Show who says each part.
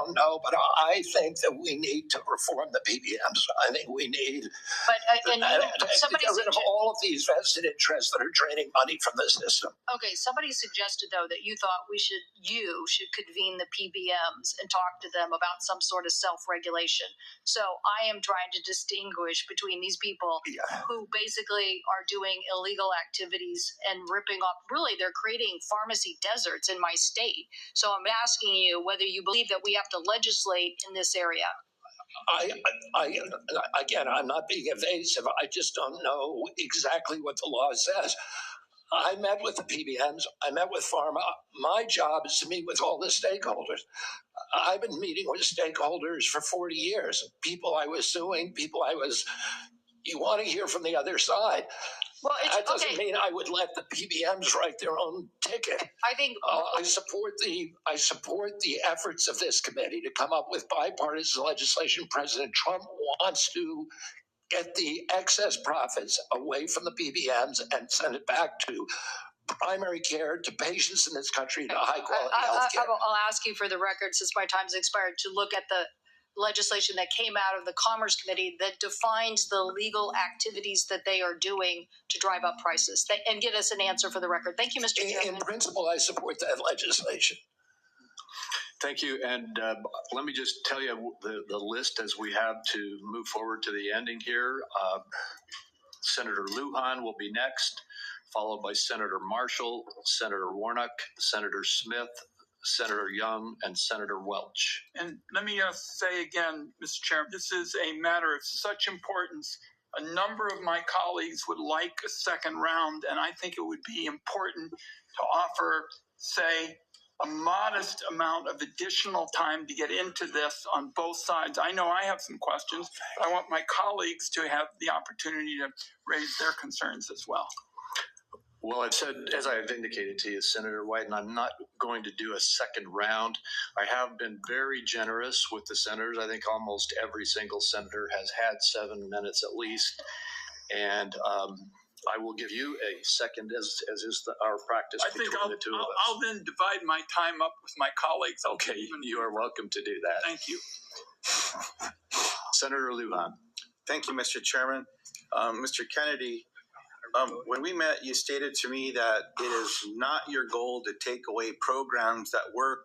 Speaker 1: don't know, but I think that we need to reform the PBMs. I think we need
Speaker 2: to
Speaker 1: get rid of all of these vested interests that are draining money from the system.
Speaker 2: Okay, somebody suggested, though, that you thought you should convene the PBMs and talk to them about some sort of self-regulation. So I am trying to distinguish between these people who basically are doing illegal activities and ripping off, really, they're creating pharmacy deserts in my state. So I'm asking you whether you believe that we have to legislate in this area.
Speaker 1: Again, I'm not being evasive. I just don't know exactly what the law says. I met with the PBMs. I met with pharma. My job is to meet with all the stakeholders. I've been meeting with stakeholders for 40 years. People I was suing, you want to hear from the other side.
Speaker 2: Well,
Speaker 1: that doesn't mean I would let the PBMs write their own ticket.
Speaker 2: I think
Speaker 1: I support the efforts of this committee to come up with bipartisan legislation. President Trump wants to get the excess profits away from the PBMs and send it back to primary care, to patients in this country, to high-quality health care.
Speaker 2: I'll ask you for the record, since my time's expired, to look at the legislation that came out of the Commerce Committee that defines the legal activities that they are doing to drive up prices, and get us an answer for the record. Thank you, Mr. Chairman.
Speaker 1: In principle, I support that legislation.
Speaker 3: Thank you. And let me just tell you the list as we have to move forward to the ending here. Senator Lujan will be next, followed by Senator Marshall, Senator Warnock, Senator Smith, Senator Young, and Senator Welch.
Speaker 4: And let me say again, Mr. Chairman, this is a matter of such importance. A number of my colleagues would like a second round, and I think it would be important to offer, say, a modest amount of additional time to get into this on both sides. I know I have some questions, but I want my colleagues to have the opportunity to raise their concerns as well.
Speaker 3: Well, I've said, as I have indicated to you, Senator White, and I'm not going to do a second round. I have been very generous with the senators. I think almost every single senator has had 7 minutes at least. And I will give you a second, as is our practice between the two of us.
Speaker 4: I'll then divide my time up with my colleagues.
Speaker 3: Okay, you are welcome to do that.
Speaker 4: Thank you.
Speaker 3: Senator Lujan.
Speaker 5: Thank you, Mr. Chairman. Mr. Kennedy, when we met, you stated to me that it is not your goal to take away programs that work